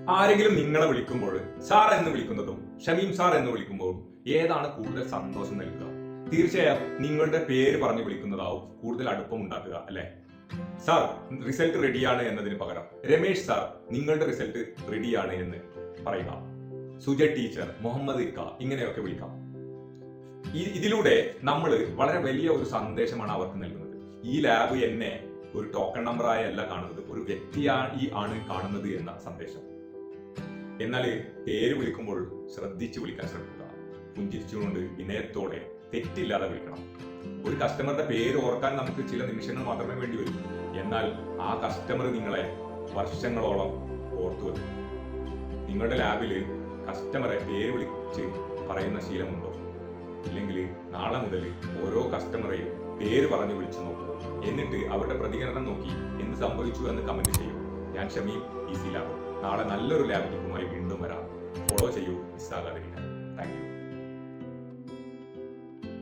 ആരെങ്കിലും നിങ്ങളെ വിളിക്കുമ്പോൾ സാർ എന്ന് വിളിക്കുന്നതും ഷമീം സാർ എന്ന് വിളിക്കുമ്പോഴും ഏതാണ് കൂടുതൽ സന്തോഷം നൽകുക? തീർച്ചയായും നിങ്ങളുടെ പേര് പറഞ്ഞു വിളിക്കുന്നതാവും കൂടുതൽ അടുപ്പം ഉണ്ടാക്കുക, അല്ലെ? സാർ റിസൾട്ട് റെഡിയാണ് എന്നതിന് പകരം രമേശ് സാർ നിങ്ങളുടെ റിസൾട്ട് റെഡിയാണ് എന്ന് പറയുക. സുജ ടീച്ചർ, മുഹമ്മദ് ഇക്ക, ഇങ്ങനെയൊക്കെ വിളിക്കാം. ഇതിലൂടെ നമ്മൾ വളരെ വലിയ ഒരു സന്ദേശമാണ് അവർക്ക് നൽകുന്നത്. ഈ ലാബ് എന്നെ ഒരു ടോക്കൺ നമ്പറായി അല്ല കാണുന്നത്, ഒരു വ്യക്തിയാണ് കാണുന്നത് എന്ന സന്ദേശം. എന്നാൽ പേര് വിളിക്കുമ്പോൾ ശ്രദ്ധിച്ച് വിളിക്കാൻ ശ്രമിക്കുക. പുഞ്ചിരിച്ചുകൊണ്ട് വിനയത്തോടെ തെറ്റില്ലാതെ വിളിക്കണം. ഒരു കസ്റ്റമറുടെ പേര് ഓർക്കാൻ നമുക്ക് ചില നിമിഷങ്ങൾ മാത്രമേ വേണ്ടി വരൂ. എന്നാൽ ആ കസ്റ്റമർ നിങ്ങളെ വർഷങ്ങളോളം ഓർത്തു വെക്കും. നിങ്ങളുടെ ലാബിൽ കസ്റ്റമറെ പേര് വിളിച്ച് പറയുന്ന ശീലമുണ്ടോ? ഇല്ലെങ്കിൽ നാളെ മുതൽ ഓരോ കസ്റ്റമറെയും പേര് പറഞ്ഞു വിളിച്ചു നോക്കൂ. എന്നിട്ട് അവരുടെ പ്രതികരണം നോക്കി എന്ത് സംഭവിച്ചു എന്ന് കമന്റ് ചെയ്യൂ. ഞാൻ ഷമീം, ഈസി ലാബ്. നാളെ നല്ലൊരു ലാബ് ടിപ്പുമായി വീണ്ടും വരാം. ഫോളോ ചെയ്യൂ, മിസ്സാകാതിരിക്കാൻ. Thank you.